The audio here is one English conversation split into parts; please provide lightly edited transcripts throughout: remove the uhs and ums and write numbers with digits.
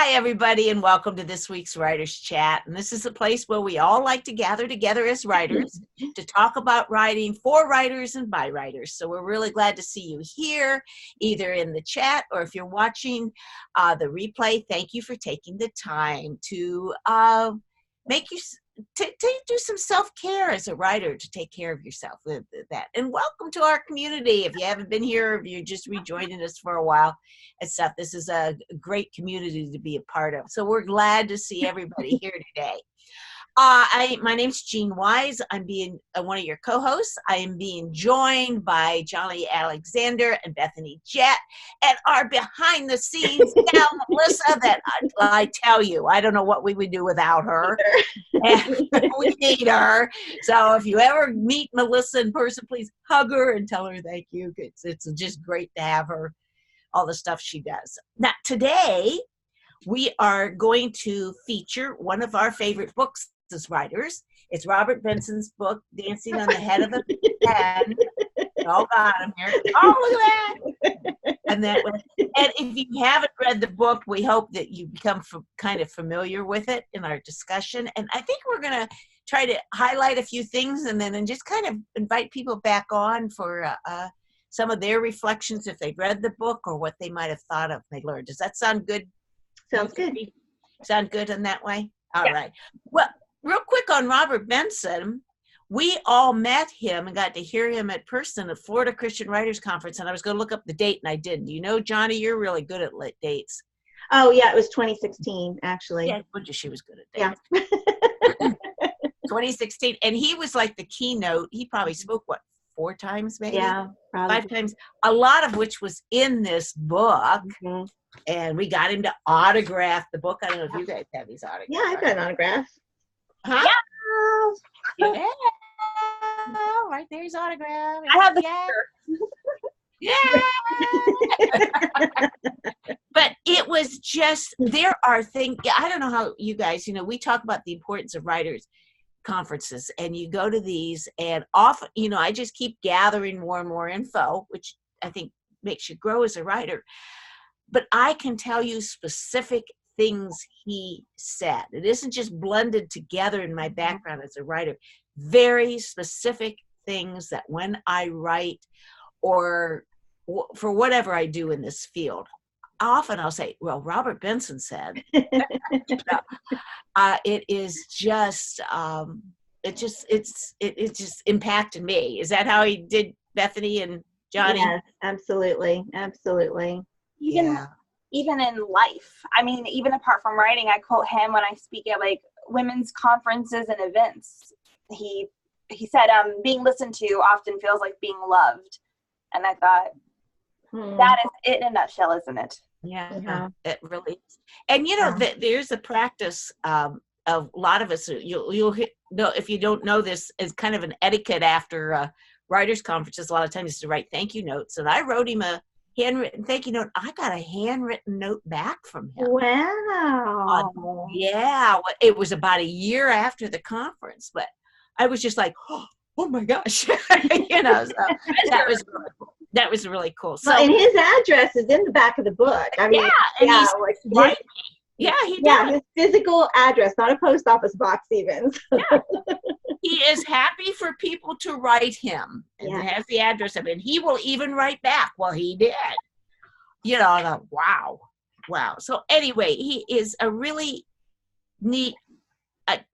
Hi, everybody, and welcome to this week's Writers Chat. And this is a place where we all like to gather together as writers to talk about writing for writers and by writers. So we're really glad to see you here, either in the chat or if you're watching the replay. Thank you for taking the time to do some self-care as a writer, to take care of yourself with that. And welcome to our community. If you haven't been here, if you're just rejoining us for a while and stuff, this is a great community to be a part of. So we're glad to see everybody here today. My name's Jean Wise. I'm being one of your co-hosts. I am being joined by Johnny Alexander and Bethany Jett, and our behind the scenes gal Melissa. That I tell you, I don't know what we would do without her. And we need her. So if you ever meet Melissa in person, please hug her and tell her thank you. It's just great to have her. All the stuff she does. Now today we are going to feature one of our favorite books as writers. It's Robert Benson's book, Dancing on the Head of a Pen. Oh God, I'm here. Oh, look at that. And if you haven't read the book, we hope that you become kind of familiar with it in our discussion. And I think we're going to try to highlight a few things and then just kind of invite people back on for some of their reflections if they've read the book or what they might have thought of they learned. Does that sound good? Sounds good. Sound good in that way? All right. Well, real quick on Robert Benson, we all met him and got to hear him at person at Florida Christian Writers Conference, and I was going to look up the date, and I didn't. You know, Johnny, you're really good at dates. Oh, yeah, it was 2016, actually. Yeah, she was good at dates. Yeah. 2016, and he was like the keynote. He probably spoke, 4 times maybe? Yeah, probably. 5 times, a lot of which was in this book. Mm-hmm. And we got him to autograph the book. I don't know if you guys have these autographs. Yeah, I've got an autograph. Huh? Yeah. Yeah. Right there's autograph. I have the Yeah. But it was just, there are things, I don't know how you guys, we talk about the importance of writers conferences, and you go to these, and often, I just keep gathering more and more info, which I think makes you grow as a writer. But I can tell you specific things he said. It isn't just blended together in my background as a writer. Very specific things that when I write or for whatever I do in this field, often I'll say, well, Robert Benson said. It is just, it just impacted me. Is that how he did, Bethany and Johnny? Yes, absolutely. Absolutely. Even in life. I mean, even apart from writing, I quote him when I speak at like women's conferences and events. He said, being listened to often feels like being loved. And I thought, that is it in a nutshell, isn't it? Yeah, it really is. And there's a practice of a lot of us, you'll know, if you don't know this, is kind of an etiquette after writers conferences. A lot of times is to write thank you notes. And I wrote him a handwritten thank you note. I got a handwritten note back from him. Wow. Yeah, it was about a year after the conference, but I was just like, oh my gosh, so that was really cool. So, and his address is in the back of the book. I mean, he's right. Yeah, he does. Yeah, his physical address, not a post office box even. Yeah. He is happy for people to write him, and has the address of it. And he will even write back. Well, he did. Wow. So anyway, he is a really neat, I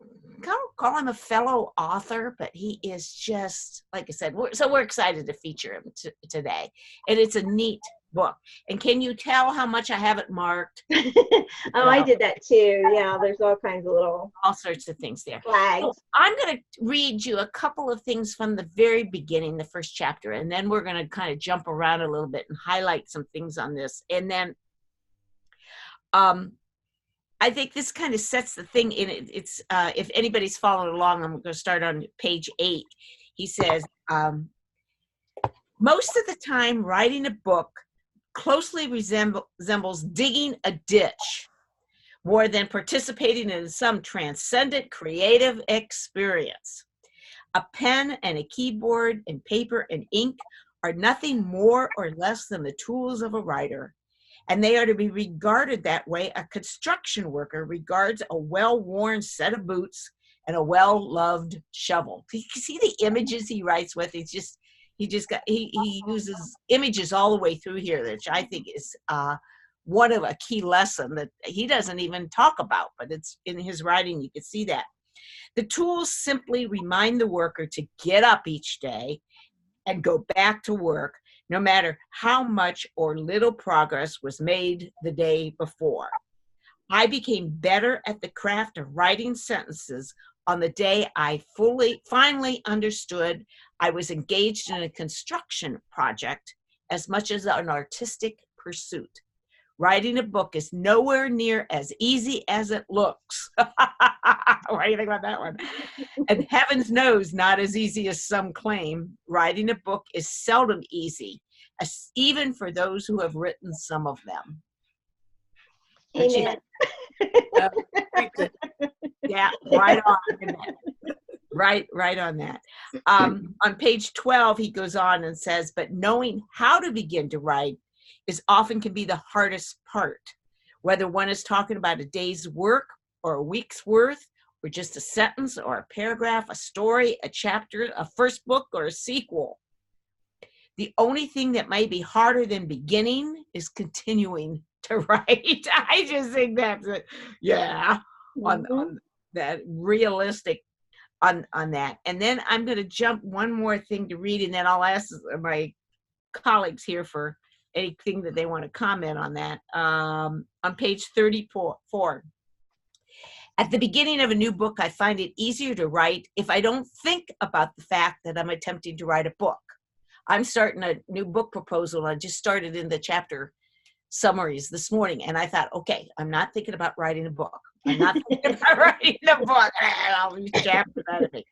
don't call him a fellow author, but he is just, like I said, we're excited to feature him today. And it's a neat book. And can you tell how much I have it marked? I did that too. Yeah, there's all kinds of all sorts of things there. Flags. So I'm going to read you a couple of things from the very beginning, the first chapter, and then we're going to kind of jump around a little bit and highlight some things on this. And then I think this kind of sets the thing in it. It's if anybody's following along, I'm going to start on page 8. He says, most of the time writing a book closely resembles digging a ditch more than participating in some transcendent creative experience. A pen and a keyboard and paper and ink are nothing more or less than the tools of a writer. and they are to be regarded that way. A construction worker regards a well-worn set of boots and a well-loved shovel. You can see the images he writes with. He uses images all the way through here, which I think is one of a key lesson that he doesn't even talk about, but it's in his writing. You can see that. The tools simply remind the worker to get up each day and go back to work, no matter how much or little progress was made the day before. I became better at the craft of writing sentences on the day I finally understood I was engaged in a construction project as much as an artistic pursuit. Writing a book is nowhere near as easy as it looks. What do you think about that one? And heavens knows, not as easy as some claim. Writing a book is seldom easy, even for those who have written some of them. Amen. Yeah, right on. Right on that. On page 12, he goes on and says, but knowing how to begin to write is often can be the hardest part, whether one is talking about a day's work or a week's worth, or just a sentence or a paragraph, a story, a chapter, a first book or a sequel. The only thing that might be harder than beginning is continuing to write. I just think that's it. Yeah, on that realistic on that. And then I'm going to jump one more thing to read, and then I'll ask my colleagues here for anything that they want to comment on that. On page 34. At the beginning of a new book, I find it easier to write if I don't think about the fact that I'm attempting to write a book. I'm starting a new book proposal. I just started in the chapter summaries this morning, and I thought, okay, I'm not thinking about writing a book. I'm not thinking about writing a book. All these chapters out of me.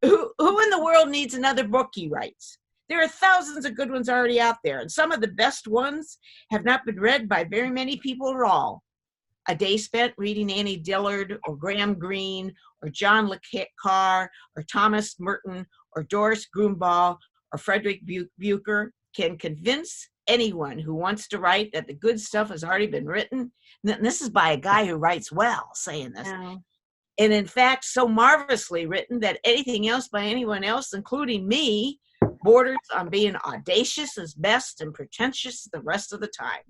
Who in the world needs another book, he writes? There are thousands of good ones already out there, and some of the best ones have not been read by very many people at all. A day spent reading Annie Dillard or Graham Greene or John le Carre or Thomas Merton or Doris Grunbaugh or Frederick Bucher can convince anyone who wants to write that the good stuff has already been written. And this is by a guy who writes well, saying this. Wow. And in fact, so marvelously written that anything else by anyone else, including me, borders on being audacious as best and pretentious the rest of the time.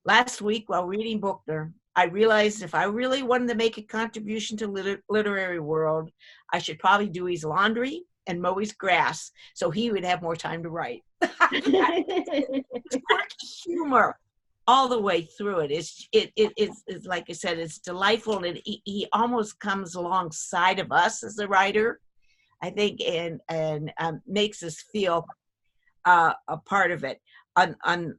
Last week, while reading Buchner, I realized if I really wanted to make a contribution to the literary world, I should probably do his laundry and mow his grass so he would have more time to write. It's quirky humor all the way through it. It's like I said, it's delightful, and he almost comes alongside of us as a writer, I think, and makes us feel a part of it on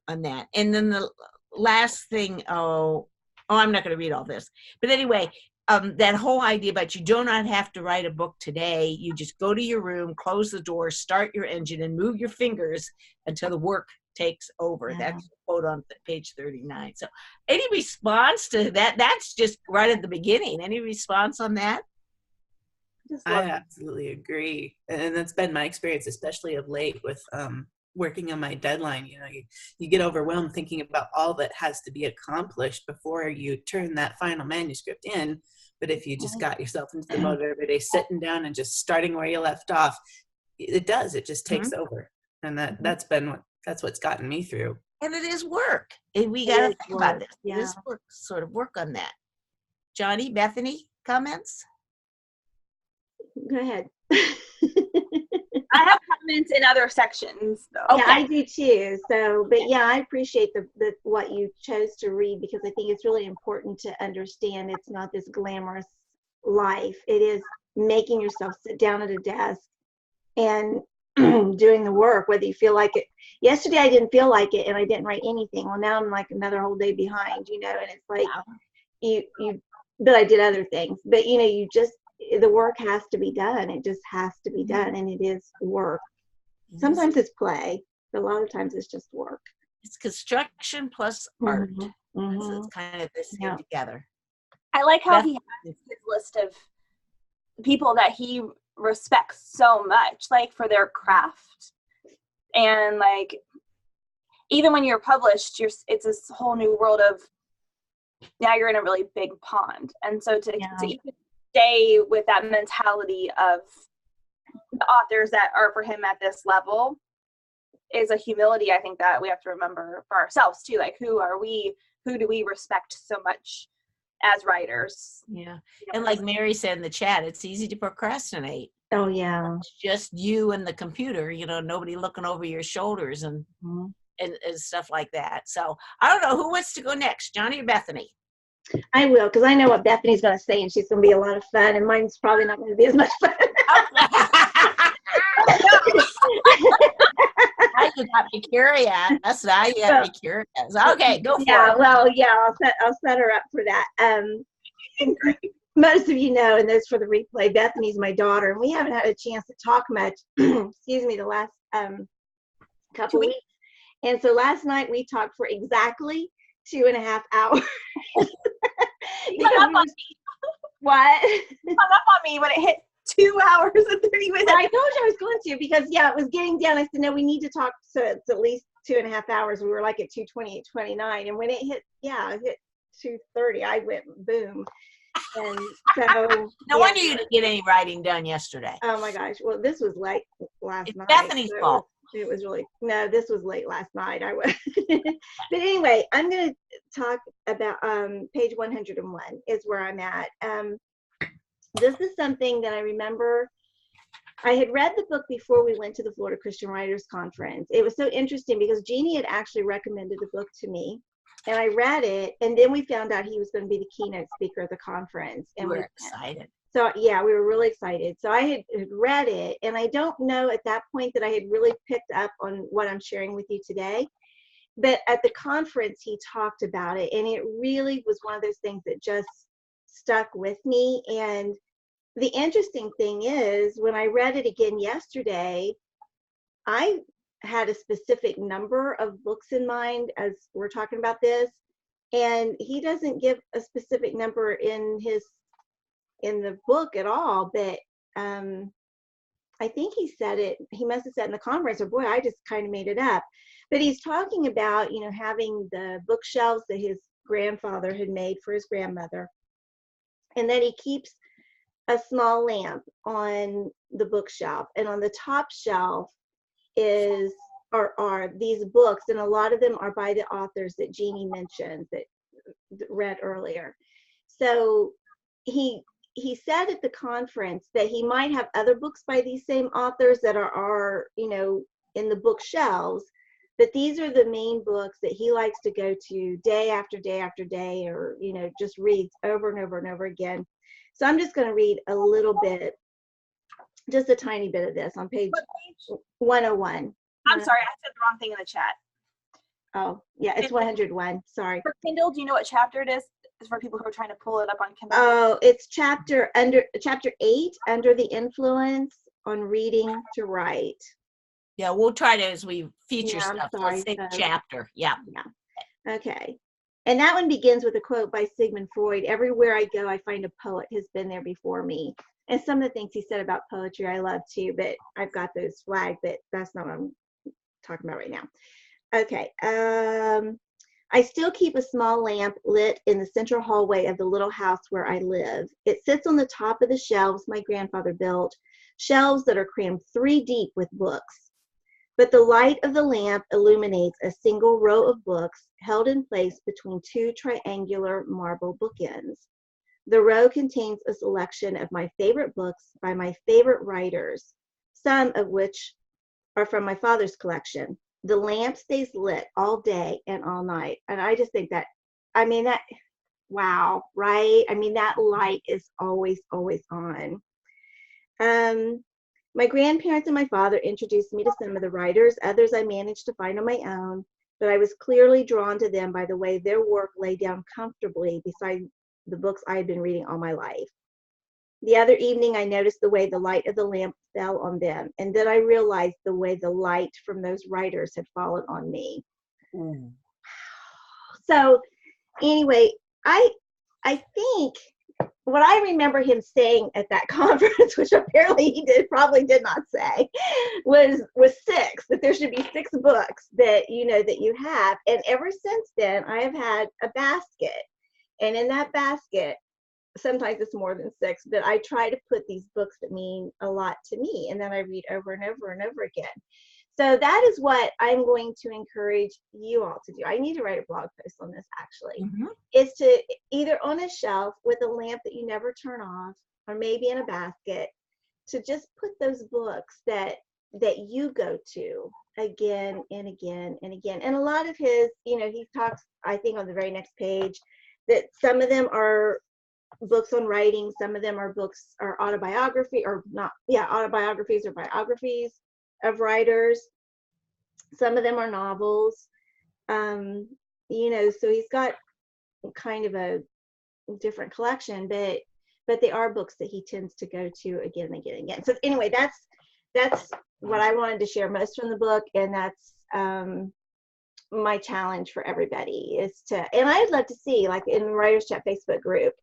that. And then the last thing, I'm not going to read all this, but anyway, that whole idea about you do not have to write a book today. You just go to your room, close the door, start your engine, and move your fingers until the work takes over. Yeah. That's a quote on page 39. So any response to that? That's just right at the beginning. Any response on that? I absolutely agree. And that's been my experience, especially of late with working on my deadline. You know, you get overwhelmed thinking about all that has to be accomplished before you turn that final manuscript in. But if you just got yourself into the mode every day, sitting down and just starting where you left off, it just takes over. And that's what's gotten me through. And it is work. And we got to think about this. Yeah. It is work, sort of work on that. Johnny, Bethany, comments? Go ahead. I have comments in other sections, though. Okay. Yeah, I do too. So, but yeah, I appreciate the what you chose to read, because I think it's really important to understand it's not this glamorous life. It is making yourself sit down at a desk and doing the work, whether you feel like it. Yesterday I didn't feel like it and I didn't write anything. Well, now I'm like another whole day behind, you know, and it's like but I did other things. But you know, the work has to be done. It just has to be done, and it is work. Sometimes it's play, but a lot of times it's just work. It's construction plus art. So it's kind of this thing together. I like how he has his list of people that he respects so much, like for their craft. And like, even when you're published, it's this whole new world of, now you're in a really big pond. And so to even stay with that mentality of the authors that are for him at this level is a humility, I think, that we have to remember for ourselves too. Like, who are we? Who do we respect so much as writers? Yeah. And like Mary said in the chat, it's easy to procrastinate. Oh, yeah. It's just you and the computer, nobody looking over your shoulders and stuff like that. So I don't know who wants to go next, Johnny or Bethany? I will, because I know what Bethany's going to say, and she's going to be a lot of fun, and mine's probably not going to be as much fun. I did not be curious. Now you got to be curious. Okay, go for it. Yeah, well, yeah, I'll set her up for that. Most of you know, and this for the replay, Bethany's my daughter, and we haven't had a chance to talk much, excuse me, the last couple weeks. And so last night we talked for exactly 2.5 hours. You hung up on me. What? You hung up on me when it hit 2 hours and 30 minutes. Well, I told you I was going to, because it was getting down. I said, no, we need to talk, so it's at least 2.5 hours. We were like at 2:28, 29, and when it hit 2:30, I went boom. And so no wonder you didn't get any writing done yesterday. Oh my gosh. Well, this was late last night. Bethany's fault. It was really, no, this was late last night. But anyway, I'm going to talk about page 101 is where I'm at. This is something that I remember. I had read the book before we went to the Florida Christian Writers Conference. It was so interesting because Jeannie had actually recommended the book to me, and I read it, and then we found out he was going to be the keynote speaker at the conference. And we were excited. So yeah, we were really excited. So I had read it, and I don't know at that point that I had really picked up on what I'm sharing with you today. But at the conference, he talked about it, and it really was one of those things that just stuck with me. And the interesting thing is, when I read it again yesterday, I had a specific number of books in mind as we're talking about this, and he doesn't give a specific number in the book at all, but I think he said it, he must have said in the conference, or boy, I just kind of made it up. But he's talking about, having the bookshelves that his grandfather had made for his grandmother, and then he keeps a small lamp on the bookshelf, and on the top shelf are these books, and a lot of them are by the authors that Jeannie mentioned that read earlier. So he said at the conference that he might have other books by these same authors that are in the bookshelves, but these are the main books that he likes to go to day after day after day, or just reads over and over and over again. So I'm just going to read a little bit, just a tiny bit of this on page 101. I'm sorry, I said the wrong thing in the chat. Oh, yeah, it's 101. Sorry. For Kindle, do you know what chapter it is? It's for people who are trying to pull it up on Kindle. Oh, it's chapter 8, Under the Influence on Reading to Write. Yeah, we'll try to, as we feature stuff, sorry, let's say chapter. Yeah. Okay. And that one begins with a quote by Sigmund Freud. Everywhere I go, I find a poet who's been there before me. And some of the things he said about poetry I love too, but I've got those flagged, but that's not what I'm talking about right now. Okay. I still keep a small lamp lit in the central hallway of the little house where I live. It sits on the top of the shelves my grandfather built, shelves that are crammed 3 deep with books. But the light of the lamp illuminates a single row of books held in place between 2 triangular marble bookends. The row contains a selection of my favorite books by my favorite writers, some of which are from my father's collection. The lamp stays lit all day and all night. And I just think wow, right? That light is always, always on. My grandparents and my father introduced me to some of the writers. Others I managed to find on my own, but I was clearly drawn to them by the way their work lay down comfortably beside the books I had been reading all my life. The other evening, I noticed the way the light of the lamp fell on them, and then I realized the way the light from those writers had fallen on me. So anyway, I think what I remember him saying at that conference, which apparently he probably did not say, was 6, that there should be 6 books that that you have. And ever since then, I have had a basket, and in that basket, sometimes it's more than 6, but I try to put these books that mean a lot to me, and then I read over and over and over again. So that is what I'm going to encourage you all to do. I need to write a blog post on this, actually. Is to either on a shelf with a lamp that you never turn off, or maybe in a basket, to just put those books that you go to again and again and again. And a lot of his, he talks, I think on the very next page, that some of them are books on writing, some of them are books or autobiography, or not, autobiographies or biographies of writers. Some of them are novels. So he's got kind of a different collection, but they are books that he tends to go to again and again and again. So anyway, that's what I wanted to share most from the book, and that's my challenge for everybody is to, and I'd love to see, like in the Writers Chat Facebook group,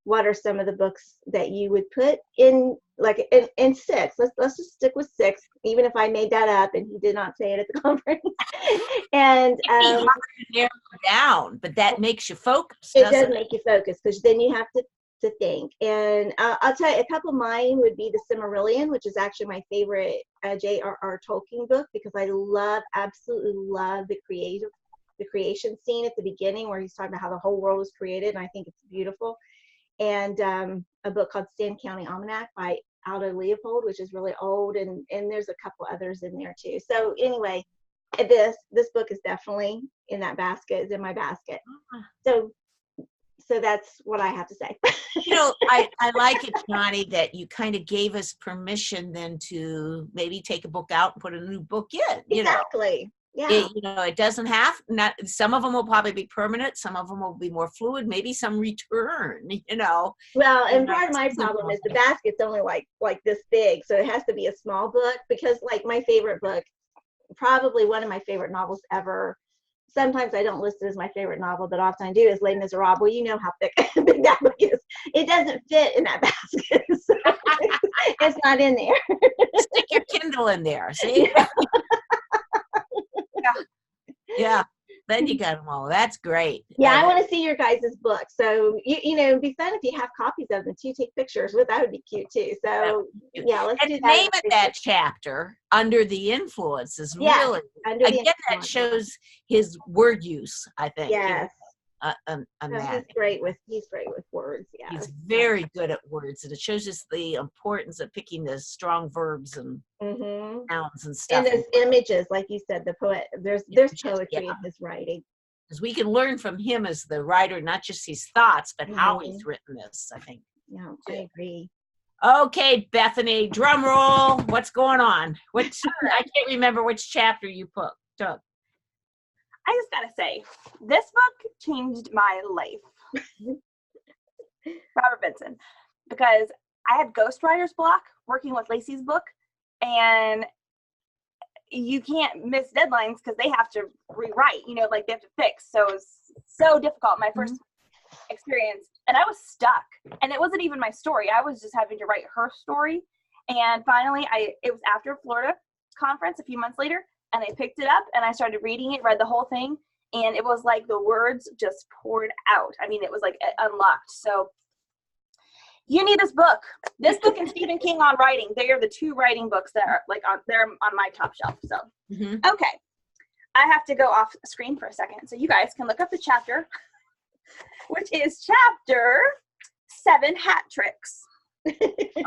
what are some of the books that you would put in, like in 6? Let's just stick with 6, even if I made that up and he did not say it at the conference. And It'd be hard to narrow down, but that makes you focus. It does make you focus, because then you have to think. And I'll tell you, a couple of mine would be The Silmarillion, which is actually my favorite J.R.R. Tolkien book, because I absolutely love the creation scene at the beginning where he's talking about how the whole world was created, and I think it's beautiful. And a book called Sand County Almanac by Aldo Leopold, which is really old, and there's a couple others in there too. So anyway, this book is definitely in that basket, is in my basket. So that's what I have to say. I like it, Johnny, that you kind of gave us permission then to maybe take a book out and put a new book in. Exactly. Yeah. It doesn't have, not, some of them will probably be permanent, some of them will be more fluid, maybe some return, Well, and part of my problem is the basket's only like this big, so it has to be a small book, because like my favorite book, probably one of my favorite novels ever, sometimes I don't list it as my favorite novel, but often I do, is Les Miserables. Well, you know how big that book is. It doesn't fit in that basket, so it's not in there. Stick your Kindle in there, see? Yeah, then you got them all. That's great. Yeah, I want to see your guys' book. So it'd be fun if you have copies of them too. Take pictures with that would be cute too. So let's do that. The name of that chapter, Under the Influence, is really that shows his word use, I think. Yes. He's great with words. Yeah, he's very good at words, and it shows us the importance of picking the strong verbs and nouns and stuff. And there's images, like you said, the poet. There's poetry in his writing. Because we can learn from him as the writer, not just his thoughts, but how he's written this, I think. Yeah, I agree. Okay, Bethany, drum roll. What's going on? I can't remember which chapter you took. I just gotta say, this book changed my life. Robert Benson. Because I had ghostwriter's block working with Lacey's book, and you can't miss deadlines because they have to rewrite, they have to fix. So it was so difficult, my first experience. And I was stuck. And it wasn't even my story. I was just having to write her story. And finally, it was after Florida conference a few months later, and I picked it up and I started reading it, read the whole thing, and it was like the words just poured out. I mean, it was like unlocked. So you need this book. This book and Stephen King on writing. They are the 2 writing books that are they're on my top shelf. So, Okay. I have to go off screen for a second so you guys can look up the chapter, which is chapter 7, Hat Tricks.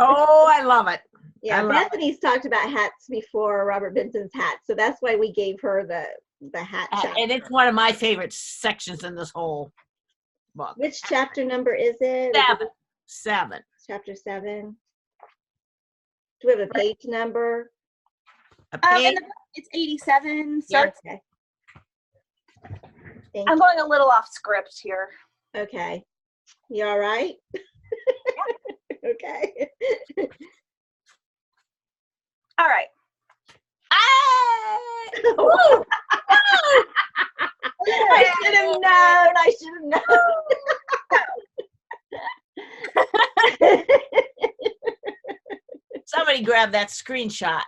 Oh, I love it. Yeah, Bethany's talked about hats before, Robert Benson's hat, so that's why we gave her the hat chapter. And it's one of my favorite sections in this whole book. Which chapter number is it? 7. Chapter 7. Do we have a page number? A page? It's 87. So okay. I'm going a little off script here. Okay. You all right? Okay. All right. I should have known. Everybody grab that screenshot.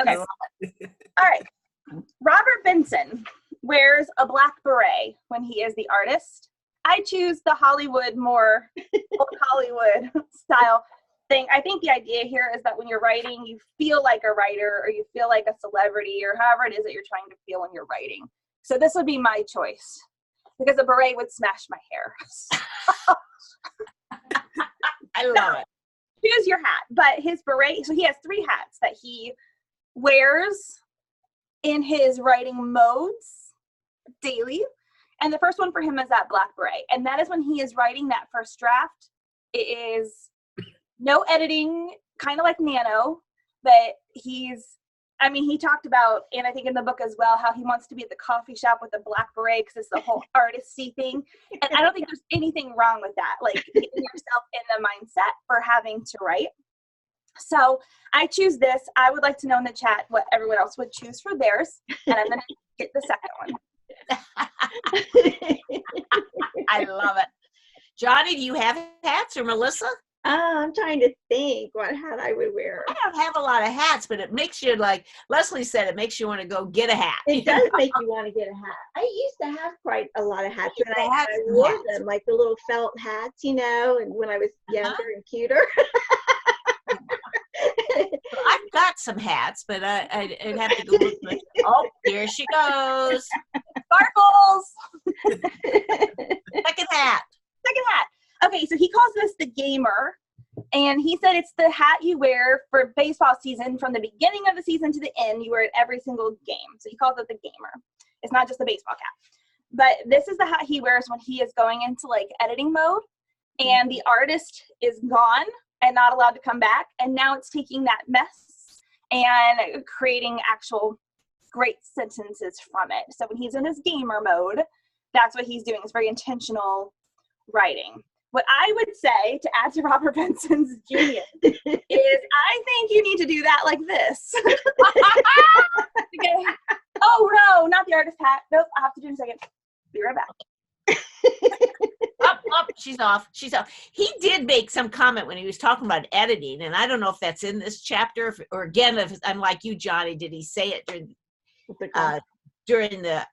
Okay. All right. Robert Benson wears a black beret when he is the artist. I choose the Hollywood, more old Hollywood style thing. I think the idea here is that when you're writing, you feel like a writer, or you feel like a celebrity, or however it is that you're trying to feel when you're writing. So this would be my choice, because a beret would smash my hair. I love it. Choose your hat. But his beret, so he has 3 hats that he wears in his writing modes daily. And the first one for him is that black beret. And that is when he is writing that first draft. It is no editing, kind of like Nano, but he talked about, and I think in the book as well, how he wants to be at the coffee shop with a black beret because it's the whole artisty thing. And I don't think there's anything wrong with that, like getting yourself in the mindset for having to write. So I choose this. I would like to know in the chat what everyone else would choose for theirs, and I'm going to get the second one. I love it. Johnny, do you have hats, or Melissa? I'm trying to think what hat I would wear. I don't have a lot of hats, but it makes you, like Leslie said, it makes you want to go get a hat. It does make you want to get a hat. I used to have quite a lot of hats, and I wore them, like the little felt hats, and when I was younger and cuter. I've got some hats, but I'd have to go look. Oh, here she goes. Sparkles! Second hat. Okay, so he calls this the gamer, and he said it's the hat you wear for baseball season from the beginning of the season to the end. You wear it every single game. So he calls it the gamer. It's not just a baseball cap. But this is the hat he wears when he is going into like editing mode, and the artist is gone and not allowed to come back. And now it's taking that mess and creating actual great sentences from it. So when he's in his gamer mode, that's what he's doing. It's very intentional writing. What I would say to add to Robert Benson's genius is I think you need to do that like this. Okay. Oh no, not the artist hat. Nope, I'll have to do it in a second. Be right back. Up, she's off. He did make some comment when he was talking about editing, and I don't know if that's in this chapter, or again, if I'm like you, Johnny, did he say it during the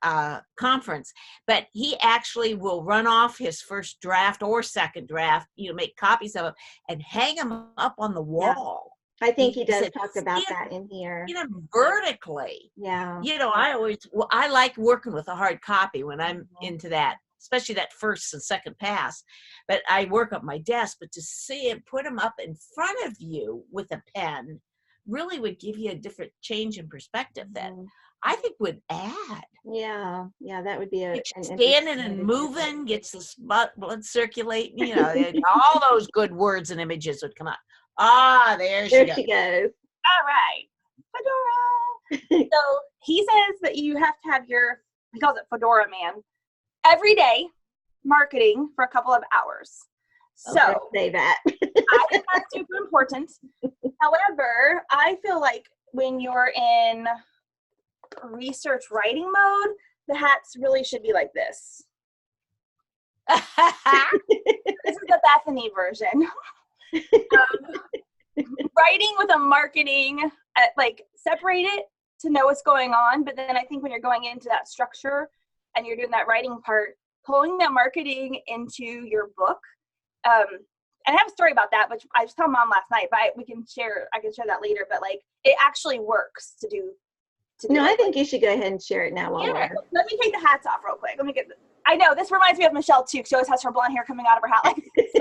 conference? But he actually will run off his first draft or second draft, make copies of them and hang them up on the wall. I think he does talk about that in here. Vertically. Yeah. I like working with a hard copy when I'm into that, especially that first and second pass. But I work up my desk, but to see him put them up in front of you with a pen really would give you a different change in perspective that I think would add. Yeah, that would be standing and moving, gets the blood circulating, all those good words and images would come out. There she goes. All right. Fedora. So he says that you have to have he calls it Fedora Man, every day marketing for a couple of hours. So say that. I think that's super important. However, I feel like when you're in research writing mode, the hats really should be like this. This is the Bethany version. Writing with a marketing, separate it to know what's going on. But then I think when you're going into that structure and you're doing that writing part, pulling that marketing into your book. And I have a story about that, which I just told Mom last night, but I can share that later. But it actually works to do. I think you should go ahead and share it now. Let me take the hats off real quick. Let me get. I know this reminds me of Michelle too. She always has her blonde hair coming out of her hat like this.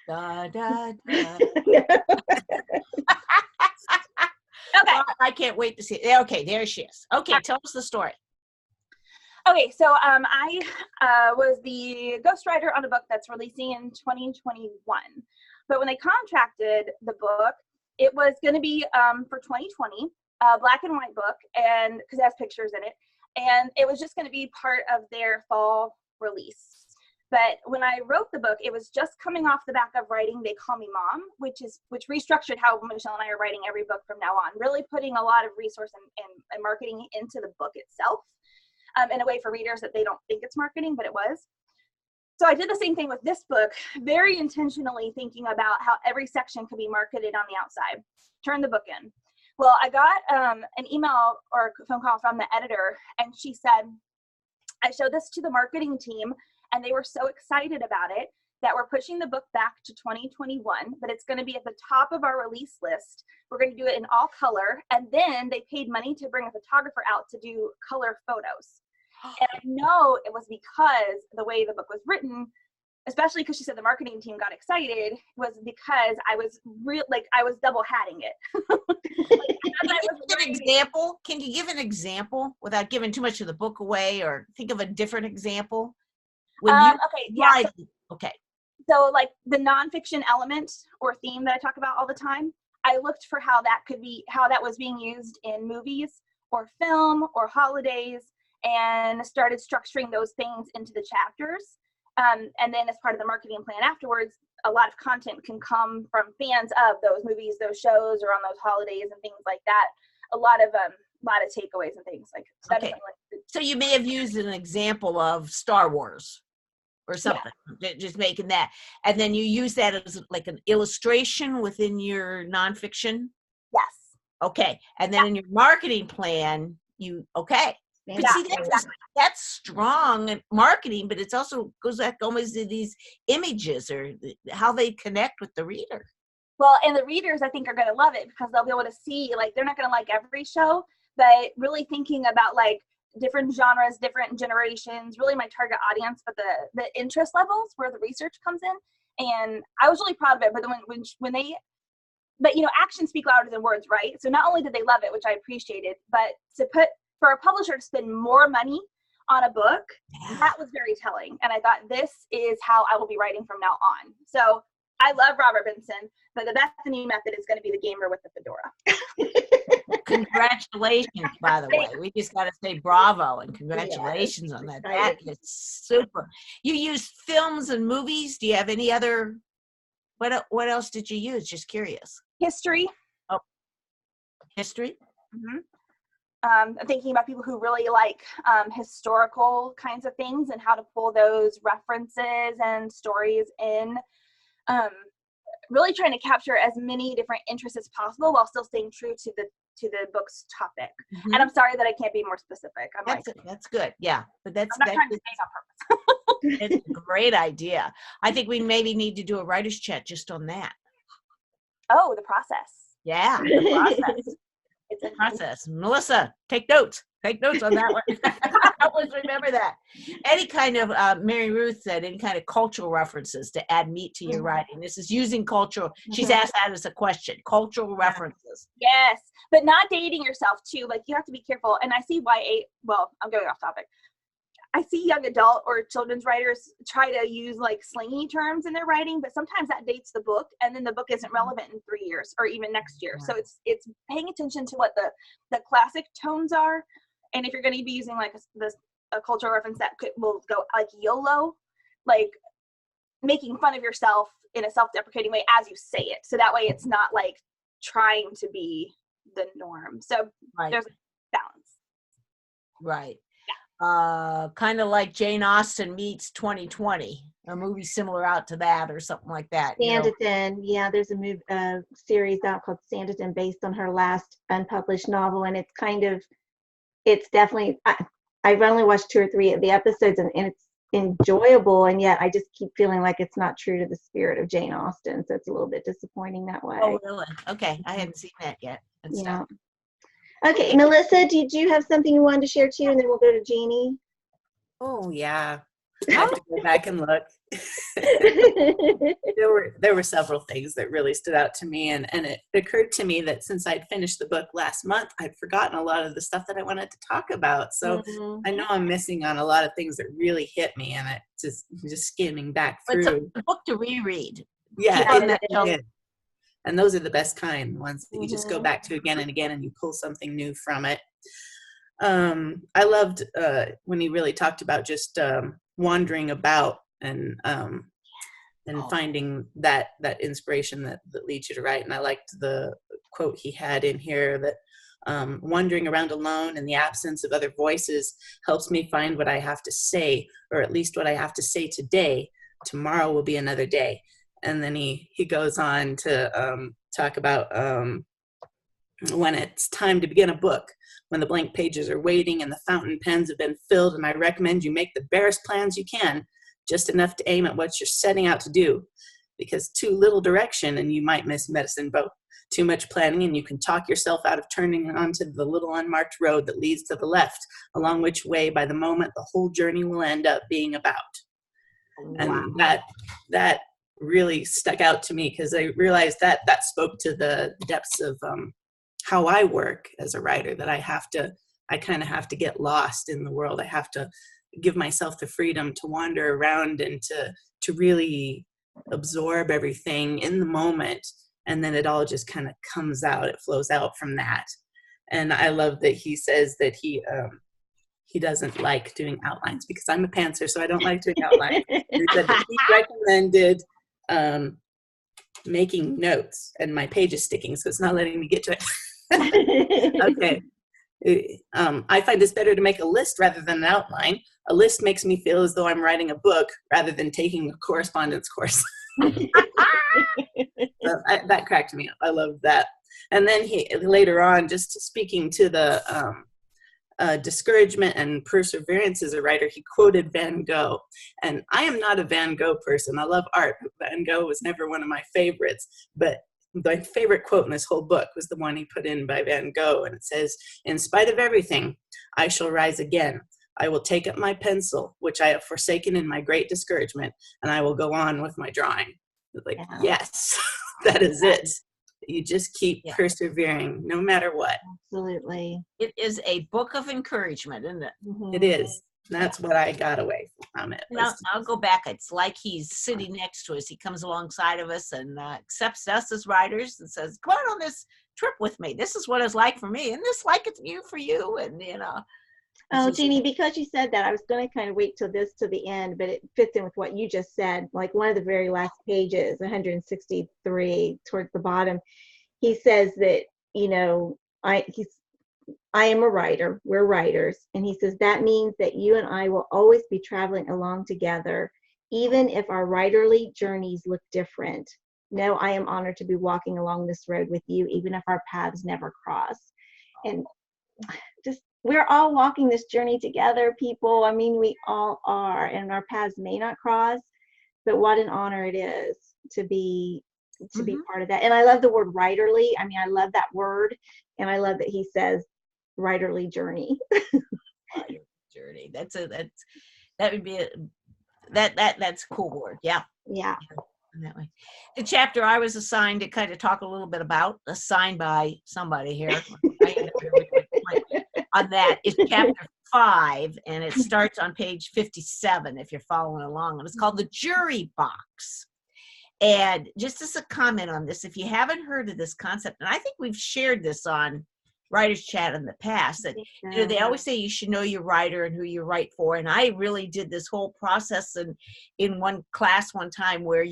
Da, da, da. Okay. I can't wait to see it. Okay, there she is. Okay, tell us the story. Okay, so I was the ghostwriter on a book that's releasing in 2021. But when they contracted the book, it was going to be for 2020, a black and white book, and because it has pictures in it, and it was just going to be part of their fall release. But when I wrote the book, it was just coming off the back of writing They Call Me Mom, which restructured how Michelle and I are writing every book from now on, really putting a lot of resource and marketing into the book itself in a way for readers that they don't think it's marketing, but it was. So I did the same thing with this book, very intentionally thinking about how every section could be marketed on the outside. Turn the book in. Well, I got an email or a phone call from the editor, and she said, I showed this to the marketing team, and they were so excited about it that we're pushing the book back to 2021, but it's going to be at the top of our release list. We're going to do it in all color. And then they paid money to bring a photographer out to do color photos. And I know it was because the way the book was written, especially because she said the marketing team got excited, was because I was I was double hatting it. Can you give an example without giving too much of the book away, or think of a different example? Okay. So like the nonfiction element or theme that I talk about all the time, I looked for how that was being used in movies or film or holidays, and started structuring those things into the chapters. And then as part of the marketing plan afterwards, a lot of content can come from fans of those movies, those shows, or on those holidays and things like that. A lot of takeaways and things like that. Okay. So you may have used an example of Star Wars or something, just making that. And then you use that as like an illustration within your nonfiction? Yes. Okay. And then in your marketing plan, but see, that's strong marketing, but it's also goes back almost to these images or how they connect with the reader. Well, and the readers, I think, are going to love it because they'll be able to see, like, they're not going to like every show, but really thinking about like different genres, different generations, really my target audience, but the interest levels where the research comes in. And I was really proud of it. But then but actions speak louder than words, right? So not only did they love it, which I appreciated, but for a publisher to spend more money on a book, that was very telling. And I thought, this is how I will be writing from now on. So I love Robert Benson, but the Bethany method is going to be the gamer with the fedora. Congratulations, by the way. We just got to say bravo and congratulations on that. That is super. You used films and movies. Do you have any other, what else did you use? Just curious. History. Oh, history? Mm-hmm. I'm thinking about people who really like historical kinds of things and how to pull those references and stories in. Really trying to capture as many different interests as possible while still staying true to the book's topic. Mm-hmm. And I'm sorry that I can't be more specific. That's good. Yeah, but I'm not trying to say it on purpose. It's a great idea. I think we maybe need to do a writer's chat just on that. Oh, the process. Yeah, the process. It's a process. Melissa, take notes. Take notes on that one. Help us remember that. Any kind of, Mary Ruth said, any kind of cultural references to add meat to your writing. This is using cultural. She's asked that as a question. Cultural references. Yes, but not dating yourself too. Like, you have to be careful. And I see I'm going off topic. I see young adult or children's writers try to use like slangy terms in their writing, but sometimes that dates the book, and then the book isn't relevant in 3 years or even next year. So it's paying attention to what the classic tones are, and if you're going to be using like a cultural reference that will go like YOLO, like making fun of yourself in a self-deprecating way as you say it, so that way it's not like trying to be the norm. So there's a balance. Right. Kind of like Jane Austen meets 2020, a movie similar out to that or something like that. Sanditon, there's a series out called Sanditon based on her last unpublished novel, and it's definitely, I've only watched 2 or 3 of the episodes, and it's enjoyable, and yet I just keep feeling like it's not true to the spirit of Jane Austen, so it's a little bit disappointing that way. Oh, really? Okay, I hadn't seen that yet. Yeah. Okay, Melissa, did you have something you wanted to share too, and then we'll go to Jeannie? Oh, yeah. I have to go back and look. There were several things that really stood out to me, and it occurred to me that since I'd finished the book last month, I'd forgotten a lot of the stuff that I wanted to talk about. So I know I'm missing on a lot of things that really hit me, and it just skimming back through. It's a book to reread. Yeah, and those are the best kind, ones that you just go back to again and again, and you pull something new from it. I loved when he really talked about just wandering about and finding that inspiration that leads you to write. And I liked the quote he had in here that Wandering around alone in the absence of other voices helps me find what I have to say, or at least what I have to say today. Tomorrow will be another day. And then he goes on to talk about when it's time to begin a book, when the blank pages are waiting and the fountain pens have been filled, and I recommend you make the barest plans you can, just enough to aim at what you're setting out to do. Because too little direction and you might miss medicine boat. Too much planning and you can talk yourself out of turning onto the little unmarked road that leads to the left, along which way by the moment the whole journey will end up being about. Wow. And that really stuck out to me, because I realized that spoke to the depths of how I work as a writer, that I kind of have to get lost in the world. I have to give myself the freedom to wander around and to really absorb everything in the moment, and then it all just kind of comes out. It flows out from that. And I love that he says that he doesn't like doing outlines, because I'm a pantser, so I don't like doing outlines. He said that he recommended making notes, and my page is sticking, so it's not letting me get to it. Okay. I find it's better to make a list rather than an outline. A list makes me feel as though I'm writing a book rather than taking a correspondence course. That cracked me up. I love that. And then he later on, just speaking to the discouragement and perseverance as a writer, he quoted Van Gogh. And I am not a Van Gogh person. I love art. Van Gogh was never one of my favorites, but my favorite quote in this whole book was the one he put in by Van Gogh. And it says, "In spite of everything, I shall rise again. I will take up my pencil, which I have forsaken in my great discouragement, and I will go on with my drawing." Like, yeah. Yes, that is it. You just keep persevering no matter what. Absolutely. It is a book of encouragement, isn't it? Mm-hmm. It is. That's what I got away from it. I'll go back. It's like he's sitting next to us. He comes alongside of us and accepts us as writers and says, "Come on this trip with me. This is what it's like for me, and this like it's for you." And Oh, Jeannie, because you said that, I was going to kind of wait till the end, but it fits in with what you just said. Like one of the very last pages, 163, towards the bottom, he says that, I am a writer. We're writers. And he says, that means that you and I will always be traveling along together, even if our writerly journeys look different. No, I am honored to be walking along this road with you, even if our paths never cross. And just, we're all walking this journey together, people. I mean, we all are, and our paths may not cross, but what an honor it is to be part of that. And I love the word writerly. I mean, I love that word, and I love that he says writerly journey. Journey. That's a cool word. Yeah. Yeah. That way. The chapter I was assigned to kind of talk a little bit about, assigned by somebody here. On that is chapter 5, and it starts on page 57 if you're following along, and it's called The Jury Box. And just as a comment on this, if you haven't heard of this concept, and I think we've shared this on Writers Chat in the past, that they always say you should know your writer and who you write for, and I really did this whole process in one class one time where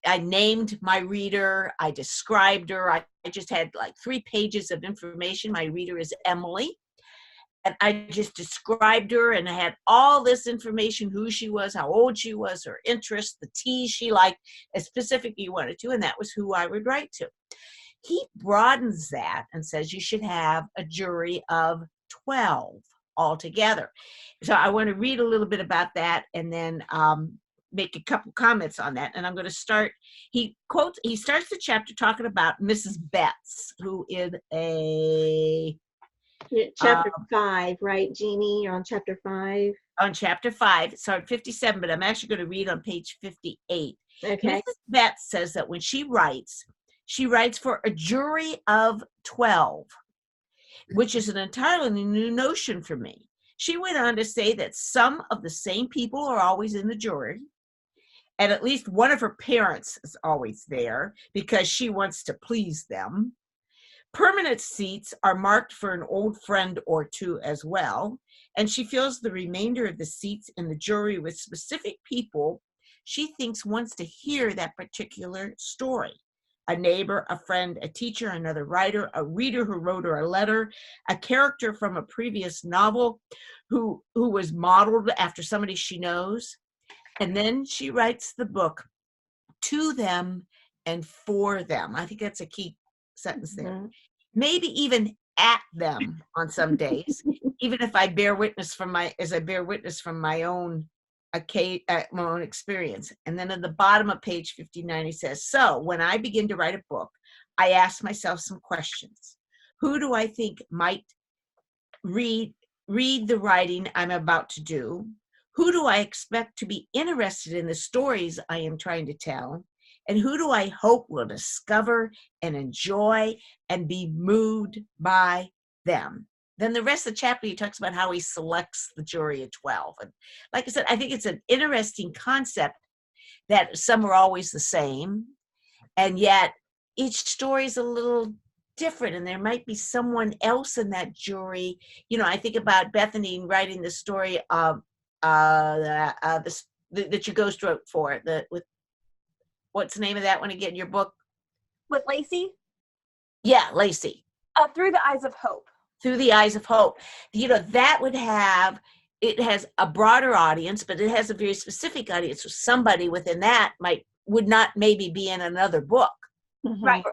I named my reader, I described her, I just had like 3 pages of information. My reader is Emily, and I just described her, and I had all this information, who she was, how old she was, her interests, the teas she liked, as specific you wanted to, and that was who I would write to. He broadens that and says you should have a jury of 12 altogether. So I want to read a little bit about that and then make a couple comments on that. And I'm going to start, he starts the chapter talking about Mrs. Betts, who is chapter 5, right, Jeannie? You're on chapter 5? On chapter 5, sorry, 57, but I'm actually going to read on page 58. Okay. Mrs. Betts says that when she writes for a jury of 12, which is an entirely new notion for me. She went on to say that some of the same people are always in the jury, and at least one of her parents is always there because she wants to please them. Permanent seats are marked for an old friend or two as well, and she fills the remainder of the seats in the jury with specific people she thinks wants to hear that particular story. a neighbor, a friend, a teacher, another writer, a reader who wrote her a letter, a character from a previous novel who was modeled after somebody she knows. And then she writes the book to them and for them. I think that's a key sentence there. Mhm. Maybe even at them on some days, even if I bear witness from my own my own experience. And then at the bottom of page 59, he says, so when I begin to write a book, I ask myself some questions. Who do I think might read the writing I'm about to do? Who do I expect to be interested in the stories I am trying to tell? And who do I hope will discover and enjoy and be moved by them? Then the rest of the chapter, he talks about how he selects the jury of 12. And like I said, I think it's an interesting concept that some are always the same, and yet each story is a little different, and there might be someone else in that jury. You know, I think about Bethany writing the story of that you ghost wrote for with what's the name of that one again? Your book With Lacey? Yeah, Lacey. Through the Eyes of Hope. Through the Eyes of Hope. You know, that it has a broader audience, but it has a very specific audience. So somebody within that would not maybe be in another book. Mhm. Right.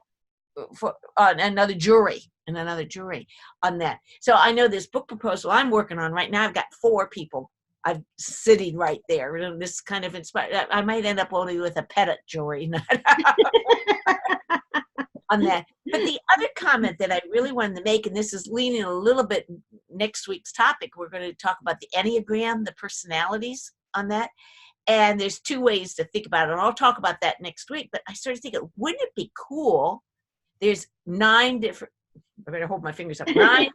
For another jury on that. So I know this book proposal I'm working on right now, I've got 4 people I'm sitting right there. And this kind of inspired. I might end up only with a pettit jury on that. But the other comment that I really wanted to make, and this is leaning a little bit next week's topic, we're going to talk about the Enneagram, the personalities on that. And there's 2 ways to think about it. And I'll talk about that next week. But I started thinking, wouldn't it be cool? There's 9 different, I better hold my fingers up, 9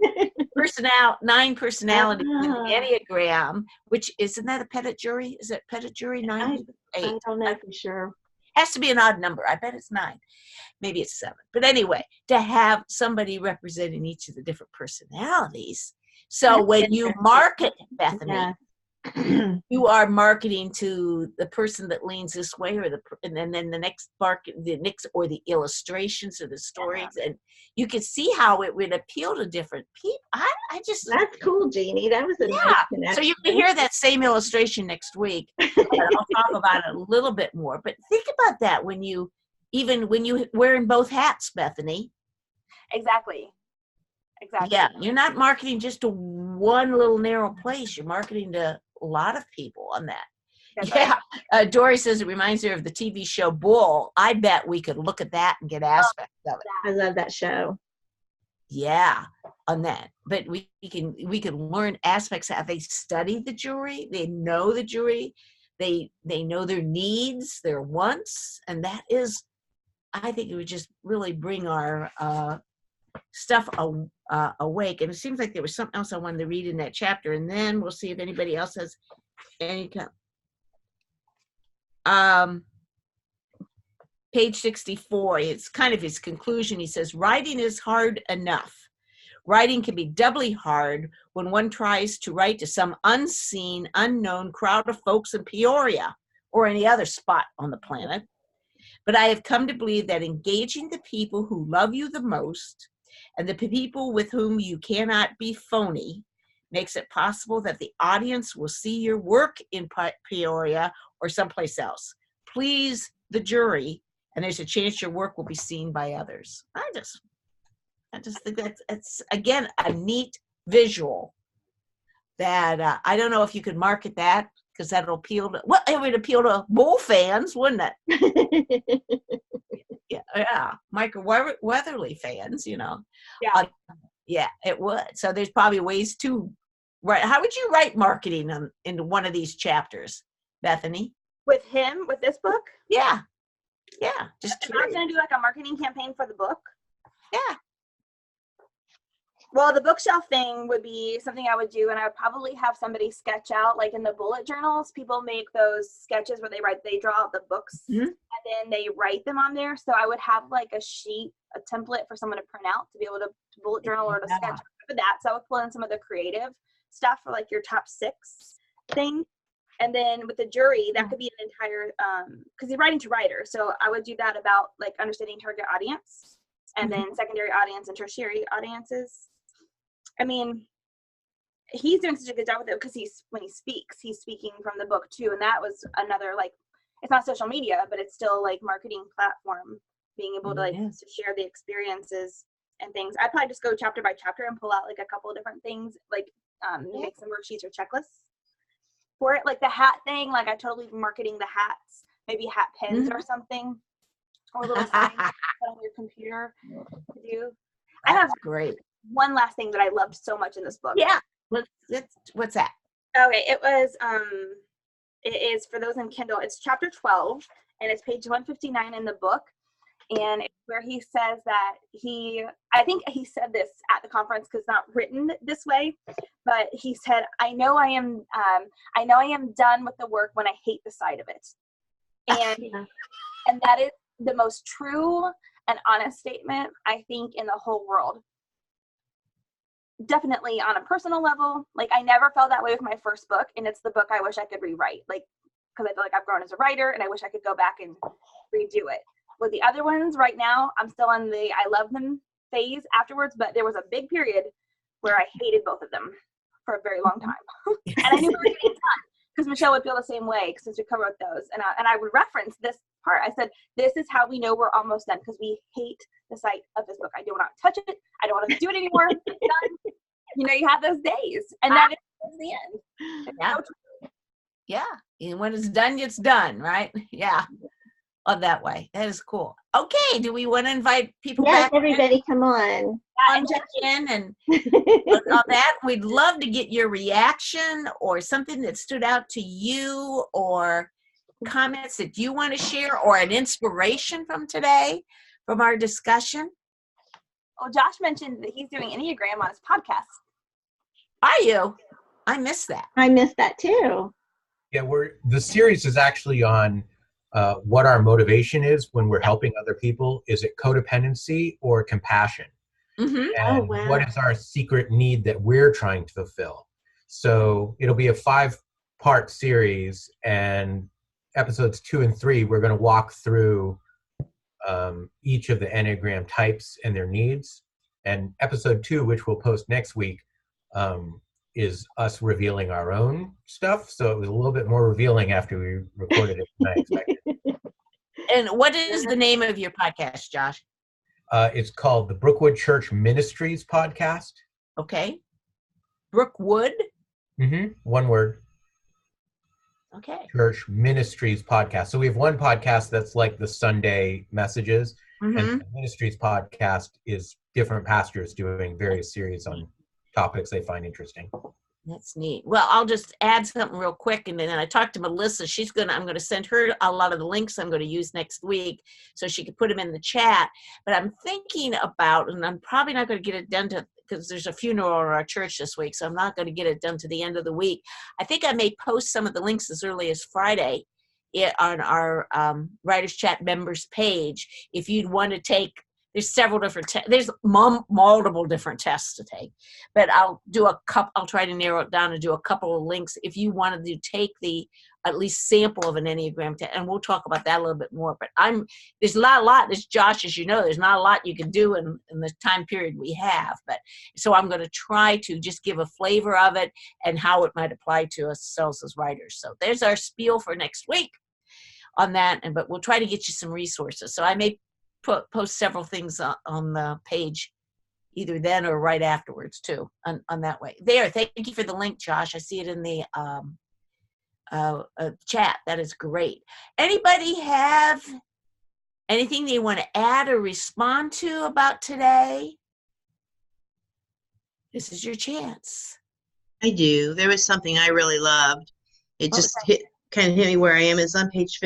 personalities in the Enneagram, which isn't that a pettit jury? Is it pettit jury 9? 8? I don't know for sure. Has to be an odd number. I bet it's 9. Maybe it's 7. But anyway, to have somebody representing each of the different personalities. So That's when you market, Bethany, Yeah. you are marketing to the person that leans this way, and then the next or the illustrations or the stories, and you can see how it would appeal to different people. I just That's cool, Jeannie. That was a nice connection. So you can hear that same illustration next week. I'll talk about it a little bit more. But think about that when you wearing both hats, Bethany. Exactly. Yeah, you're not marketing just to one little narrow place. You're marketing to a lot of people on that. That's yeah. right. Dory says it reminds her of the TV show Bull. I bet we could look at that and get aspects of it. I love that show. Yeah, on that. But we can learn aspects of how they study the jury. They know the jury. They know their needs, their wants, and that is, I think it would just really bring our stuff awake. And it seems like there was something else I wanted to read in that chapter, and then we'll see if anybody else has any page 64, it's kind of his conclusion. He says, writing is hard enough. Writing can be doubly hard when one tries to write to some unseen, unknown crowd of folks in Peoria or any other spot on the planet. But I have come to believe that engaging the people who love you the most and the people with whom you cannot be phony makes it possible that the audience will see your work in Peoria or someplace else. Please the jury, and there's a chance your work will be seen by others. I just think it's again a neat visual that I don't know if you could market that, because that'll appeal to, well, it would appeal to Bull fans, wouldn't it? Yeah, Michael Weatherly fans, you know. Yeah. Yeah, it would. So there's probably ways to write. How would you write marketing into one of these chapters, Bethany? With him, with this book? Yeah. Just if I was going to do like a marketing campaign for the book? Yeah. Well, the bookshelf thing would be something I would do, and I would probably have somebody sketch out, like in the bullet journals, people make those sketches where they draw out the books, mm-hmm. and then they write them on there. So I would have like a template for someone to print out to be able to bullet journal or to sketch for that. So I would pull in some of the creative stuff for like your top 6 thing. And then with the jury, that could be an entire, because you're writing to writer. So I would do that about like understanding target audience, and then secondary audience and tertiary audiences. I mean, he's doing such a good job with it because when he speaks, he's speaking from the book too. And that was another, like, it's not social media, but it's still like marketing platform, being able to like to share the experiences and things. I'd probably just go chapter by chapter and pull out like a couple of different things, like make some worksheets or checklists for it. Like the hat thing, like I totally marketing the hats, maybe hat pins or something, or little signs you put on your computer to do. I have great. One last thing that I loved so much in this book. Yeah. What's that? Okay, it is for those in Kindle. It's chapter 12, and it's page 159 in the book. And it's where he says that I think he said this at the conference because it's not written this way, but he said, I know I am done with the work when I hate the sight of it. And that is the most true and honest statement, I think, in the whole world. Definitely on a personal level, like I never felt that way with my first book, and it's the book I wish I could rewrite, like, because I feel like I've grown as a writer and I wish I could go back and redo it. With the other ones right now, I'm still on the I love them phase afterwards, but there was a big period where I hated both of them for a very long time. And I knew we were getting done because Michelle would feel the same way since we co-wrote those. And I would reference this part. I said, this is how we know we're almost done because we hate the sight of this book. I don't want to touch it. I don't want to do it anymore. It's done. You know, you have those days, and that is the end. Yeah. And when it's done, it's done, right? Yeah. Oh, that way. That is cool. Okay. Do we want to invite people back? Yes, everybody come on. And check in and on that. We'd love to get your reaction or something that stood out to you or comments that you want to share or an inspiration from today, from our discussion. Well, Josh mentioned that he's doing Enneagram on his podcast. Are you? I missed that. I missed that too. Yeah, the series is actually on what our motivation is when we're helping other people. Is it codependency or compassion? Mm-hmm. And what is our secret need that we're trying to fulfill? So it'll be a 5-part series, and episodes 2 and 3, we're going to walk through each of the Enneagram types and their needs. And episode 2, which we'll post next week, is us revealing our own stuff. So it was a little bit more revealing after we recorded it than I expected. And what is the name of your podcast, Josh? It's called the Brookwood Church Ministries Podcast. Okay. Brookwood? Mm-hmm. One word. Okay. Church Ministries Podcast. So we have one podcast that's like the Sunday messages, and the Ministries Podcast is different pastors doing various series on topics they find interesting. That's neat. Well, I'll just add something real quick, and then I talked to Melissa. I'm going to send her a lot of the links I'm going to use next week so she can put them in the chat. But I'm thinking about, and I'm probably not going to get it done because there's a funeral in our church this week, so I'm not going to get it done to the end of the week. I think I may post some of the links as early as Friday on our Writers Chat members page. If you'd want to take, there's several different there's multiple different tests to take, but I'll try to narrow it down and do a couple of links if you wanted to take the at least sample of an Enneagram test, and we'll talk about that a little bit more. But there's not a lot, as Josh, as you know, there's not a lot you can do in the time period we have. But so I'm going to try to just give a flavor of it and how it might apply to ourselves as writers. So there's our spiel for next week on that, but we'll try to get you some resources. So I may post several things on the page either then or right afterwards too on that way. There, thank you for the link, Josh. I see it in the chat. That is great. Anybody have anything they want to add or respond to about today? This is your chance. I do. There was something I really loved. It just kind of hit me where I am. Is on page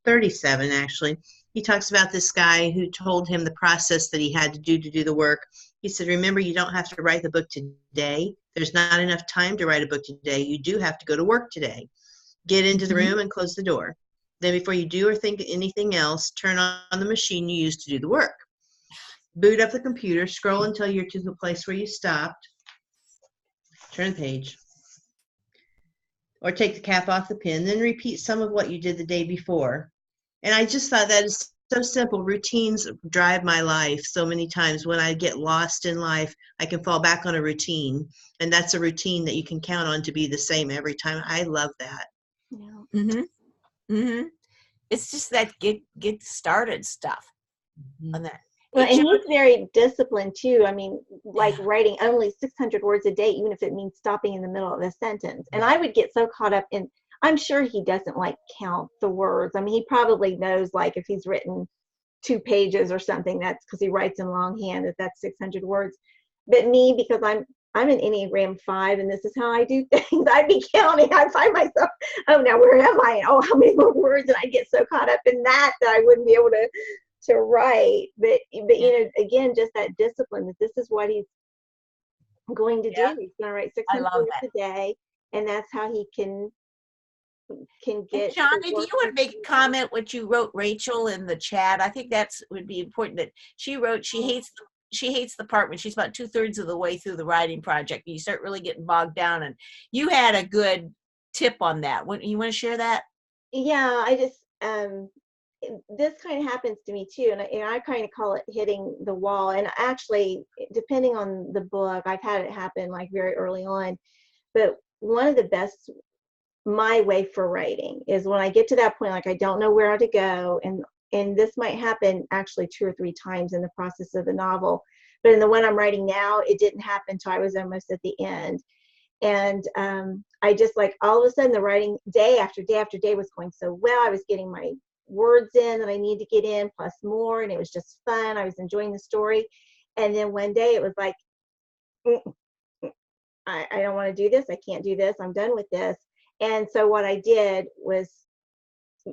37 actually. He talks about this guy who told him the process that he had to do the work. He said, remember, you don't have to write the book today. There's not enough time to write a book today. You do have to go to work today. Get into the room and close the door. Then before you do or think anything else, turn on the machine you used to do the work. Boot up the computer, scroll until you're to the place where you stopped. Turn the page. or take the cap off the pen, then repeat some of what you did the day before. And I just thought that is so simple. Routines drive my life so many times. When I get lost in life, I can fall back on a routine. And that's a routine that you can count on to be the same every time. I love that. Yeah. Mm-hmm. Mm-hmm. It's just that get started stuff on that. Well, Hey, and John, he's very disciplined too. I mean, like yeah. writing only 600 words a day, even if it means stopping in the middle of a sentence. And I would get so caught up in, I'm sure he doesn't like count the words. I mean, he probably knows like if he's written 2 pages or something, that's because he writes in longhand, that's 600 words. But me, because I'm an Enneagram 5 and this is how I do things, I'd be counting. I'd find myself, oh, now where am I? Oh, how many more words? And I'd get so caught up in that I wouldn't be able to write. But you know, again, just that discipline that this is what he's going to do. He's going to write I 600 love words that. a day, and that's how he can And get John, his if work you would done. make a comment what you wrote Rachel in the chat, I think that's would be important. That she wrote she hates the part when she's about 2/3 of the way through the writing project. You start really getting bogged down, and you had a good tip on that. You want to share that? Yeah, I just this kind of happens to me too, and I kind of call it hitting the wall. And actually, depending on the book, I've had it happen like very early on. But one of the best, my way for writing is when I get to that point, like I don't know where to go, and this might happen actually 2 or 3 times in the process of the novel. But in the one I'm writing now, it didn't happen till I was almost at the end. And I just like all of a sudden the writing day after day after day was going so well. I was getting my words in that I need to get in plus more, and it was just fun. I was enjoying the story. And then one day it was like, I don't want to do this. I can't do this. I'm done with this. And so what I did was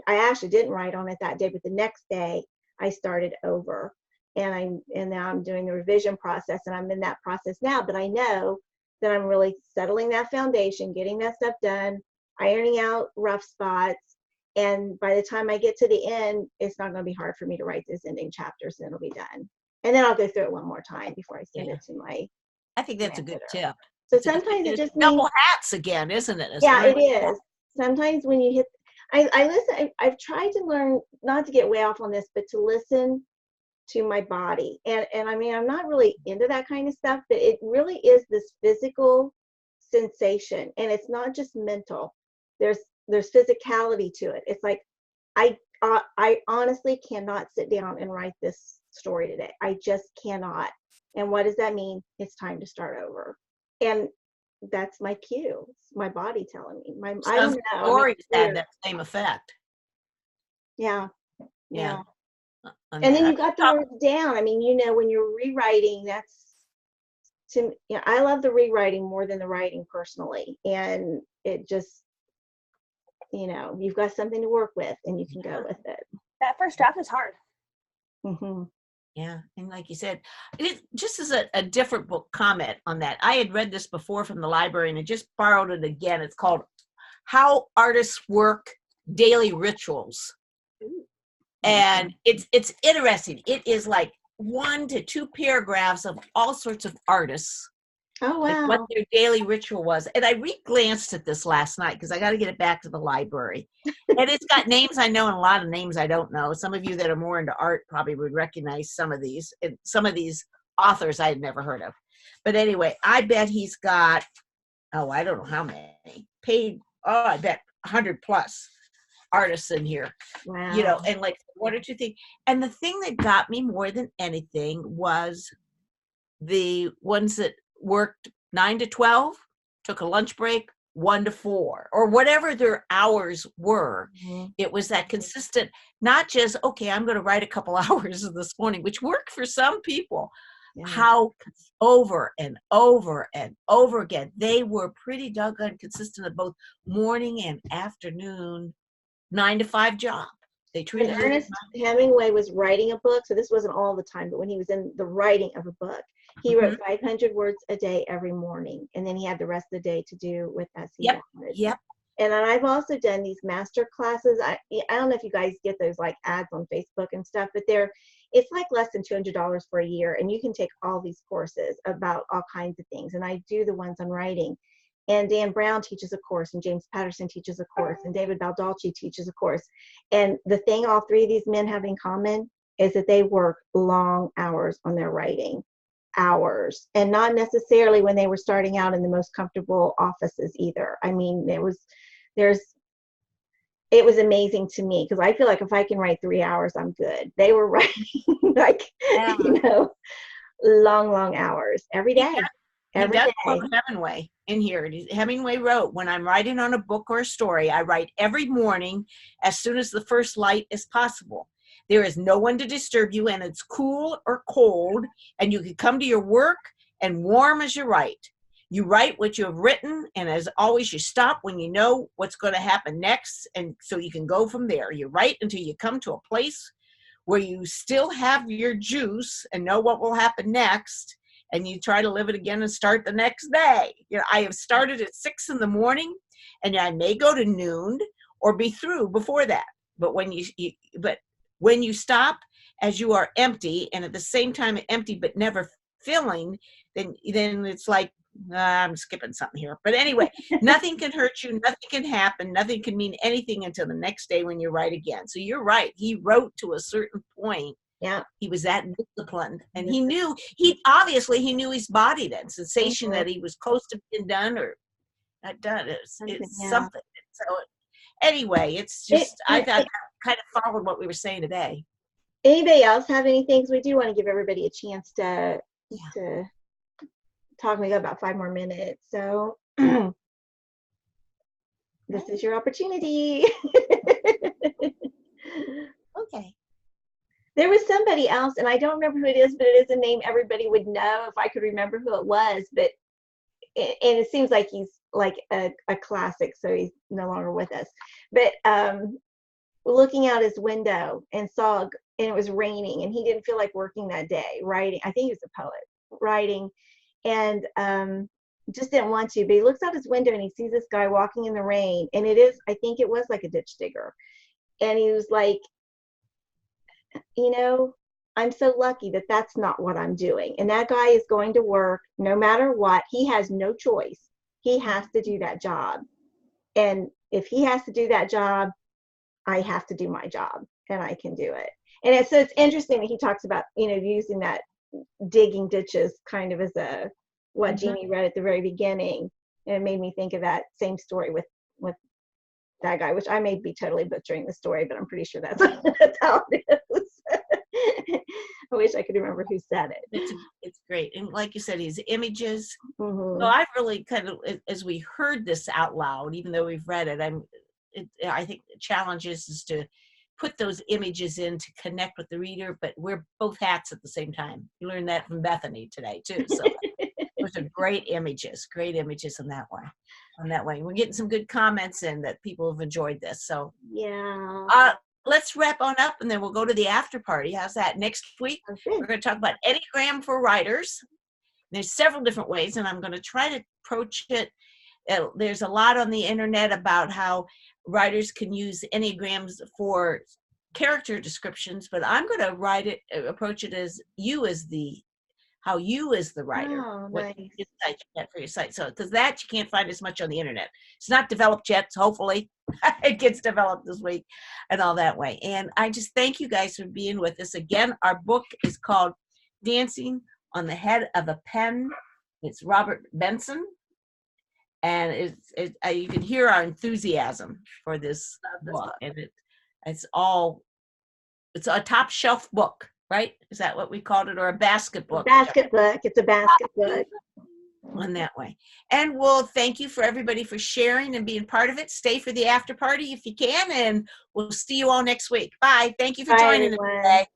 I actually didn't write on it that day, but the next day I started over, and now I'm doing the revision process, and I'm in that process now. But I know that I'm really settling that foundation, getting that stuff done, ironing out rough spots. And by the time I get to the end, it's not going to be hard for me to write those ending chapters, and it'll be done. And then I'll go through it one more time before I send it to my I think that's a good editor. tip. So sometimes it It's just double means, hats again, isn't it? It's yeah, really- it is. Sometimes when you hit, I listen, I've tried to learn not to get way off on this, but to listen to my body. And I mean, I'm not really into that kind of stuff, but it really is this physical sensation, and it's not just mental. There's physicality to it. It's like I honestly cannot sit down and write this story today. I just cannot. And what does that mean? It's time to start over. And that's my cue. It's my body telling me. I don't know. Stories I mean, had that same effect. yeah. Yeah. And then you got the words down. I mean, you know, when you're rewriting, that's I love the rewriting more than the writing personally. And it just, you know, you've got something to work with and you can go with it. That first draft is hard. Mm-hmm. Yeah, and like you said, just as a different book comment on that, I had read this before from the library and I just borrowed it again. It's called How Artists Work, Daily Rituals. And it's interesting. It is like 1 to 2 paragraphs of all sorts of artists. Oh, wow. Like what their daily ritual was. And I re-glanced at this last night because I got to get it back to the library. And it's got names I know and a lot of names I don't know. Some of you that are more into art probably would recognize some of these. And some of these authors I had never heard of. But anyway, I bet he's got, I don't know how many. I bet 100 plus artists in here. Wow. You know, and like 1 or 2 things. And the thing that got me more than anything was the ones that worked 9 to 12, took a lunch break, 1 to 4, or whatever their hours were. Mm-hmm. It was that consistent, not just, okay, I'm going to write a couple hours this morning, which worked for some people. Yeah. How over and over and over again, they were pretty doggone consistent of both morning and afternoon 9 to 5 job. They treated it. Ernest Hemingway was writing a book, so this wasn't all the time, but when he was in the writing of a book, he wrote 500 words a day every morning, and then he had the rest of the day to do with as he wanted. Yep. And I've also done these master classes. I don't know if you guys get those like ads on Facebook and stuff, but it's like less than $200 for a year, and you can take all these courses about all kinds of things. And I do the ones on writing. and Dan Brown teaches a course, and James Patterson teaches a course, and David Baldacci teaches a course. And the thing all three of these men have in common is that they work long hours on their writing, hours, and not necessarily when they were starting out in the most comfortable offices either. I mean, it was amazing to me, because I feel like if I can write 3 hours, I'm good. They were writing like, long hours every day. He does quote Hemingway in here. Hemingway wrote, "When I'm writing on a book or a story, I write every morning as soon as the first light is possible. There is no one to disturb you, and it's cool or cold, and you can come to your work and warm as you write. You write what you have written, and as always, you stop when you know what's going to happen next, and so you can go from there. You write until you come to a place where you still have your juice and know what will happen next, and you try to live it again and start the next day. You know, I have started at 6 in the morning, and I may go to noon or be through before that. But when you stop, as you are empty, and at the same time empty but never filling, then it's like, I'm skipping something here. But anyway, nothing can hurt you, nothing can happen, nothing can mean anything until the next day when you write again." So you're right. He wrote to a certain point. Yeah. He was that disciplined, and he knew his body, that sensation that he was close to being done or not done. It's something. So anyway, it's just, I thought that kind of followed what we were saying today. Anybody else have any things? We do want to give everybody a chance to talk. We got about 5 more minutes, so this is your opportunity. Okay. There was somebody else, and I don't remember who it is, but it is a name everybody would know if I could remember who it was. But and it seems like he's like a classic, so he's no longer with us. But looking out his window and it was raining, and he didn't feel like working that day, writing. I think he was a poet, writing, and just didn't want to. But he looks out his window and he sees this guy walking in the rain, and I think it was like a ditch digger, and he was like, I'm so lucky that that's not what I'm doing. And that guy is going to work no matter what. He has no choice. He has to do that job. And if he has to do that job, I have to do my job, and I can do it. And so it's interesting that he talks about, using that digging ditches kind of as what Jeannie read at the very beginning. And it made me think of that same story with that guy, which I may be totally butchering the story, but I'm pretty sure that's how it is. I wish I could remember who said it. It's great. And like you said, his images. Mm-hmm. So I've really kind of, as we heard this out loud, even though we've read it, I think the challenge is to put those images in to connect with the reader, but wear both hats at the same time. You learned that from Bethany today too. So those are great images in that way. We're getting some good comments in that people have enjoyed this. So yeah. Let's wrap on up, and then we'll go to the after party. How's that? Next week, we're going to talk about Enneagram for writers. There's several different ways, and I'm going to try to approach it. There's a lot on the internet about how writers can use Enneagrams for character descriptions, but I'm going to approach it as how you as the writer, what insight you get for your site. So, because that you can't find as much on the internet. It's not developed yet, so hopefully it gets developed this week and all that way. And I just thank you guys for being with us. Again, our book is called Dancing on the Head of a Pen. It's Robert Benson. And you can hear our enthusiasm for this book. And it's a top shelf book. Right? Is that what we called it? Or a basket book? Basket book. It's a basket book. On that way. And we'll thank you for everybody for sharing and being part of it. Stay for the after party if you can, and we'll see you all next week. Bye. Thank you for joining us today.